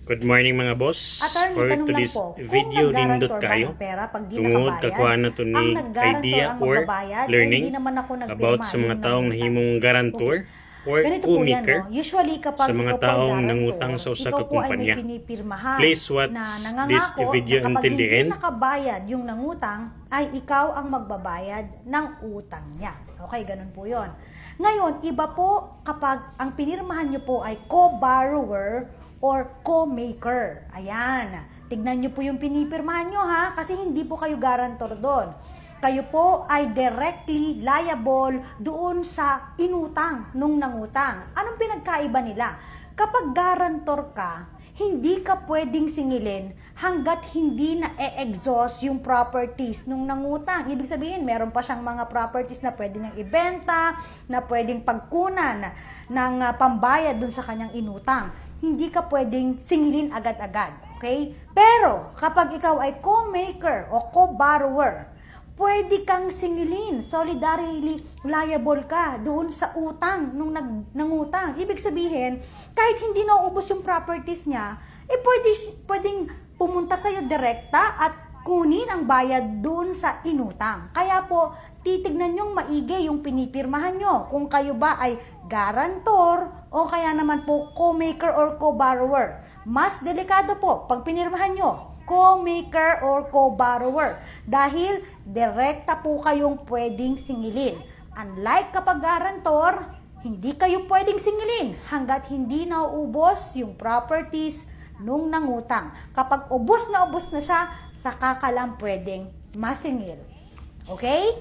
Good morning mga boss. Attorney, For tanong lang today's po, video, kung nindot nag-guarantor ba kayo ng pera pag di tungod nakabayad, kakuha na to ang ni nag-guarantor idea ang or magbabayad, learning hindi naman ako nagpirma. about sa mga yung taong nangutang. nahimong guarantor or Ganito po yan, co-maker no? Usually kapag sa mga ikaw po ay taong guarantor, nangutang sa usa ikaw ka po ay may kumpanya. pinipirmahan Please watch na this nangangako video na kapag until the hindi end. nakabayad yung nangutang, ay ikaw ang magbabayad ng utang niya. Okay, ganun po yon. Ngayon, iba po kapag ang pinirmahan niyo po ay co-borrower or co-maker. Ayan. Tignan niyo po yung pinipirmahan niyo ha, kasi hindi po kayo guarantor doon. Kayo po ay directly liable doon sa inutang nung nangutang. Anong pinagkaiba nila? Kapag guarantor ka, hindi ka pwedeng singilin hanggat hindi na-exhaust yung properties nung nangutang. Ibig sabihin, meron pa siyang mga properties na pwede niyang ibenta, na pwedeng pagkunan ng pambayad dun sa kanyang inutang. Hindi ka pwedeng singilin agad-agad. Okay? Pero, kapag ikaw ay co-maker o co-borrower, pwede kang singilin, solidarily liable ka doon sa utang nung nangutang. Ibig sabihin, kahit hindi nauubos yung properties niya, pwedeng pumunta sa'yo direkta at kunin ang bayad doon sa inutang. Kaya po, titignan nyong maigi yung pinipirmahan nyo. Kung kayo ba ay guarantor o kaya naman po co-maker or co-borrower. Mas delikado po pag pinirmahan nyo co-maker or co-borrower dahil direkta po kayong pwedeng singilin. Unlike kapag guarantor, hindi kayo pwedeng singilin hanggat hindi nauubos yung properties nung nangutang. Kapag ubos na siya, saka ka lang pwedeng masingil. Okay?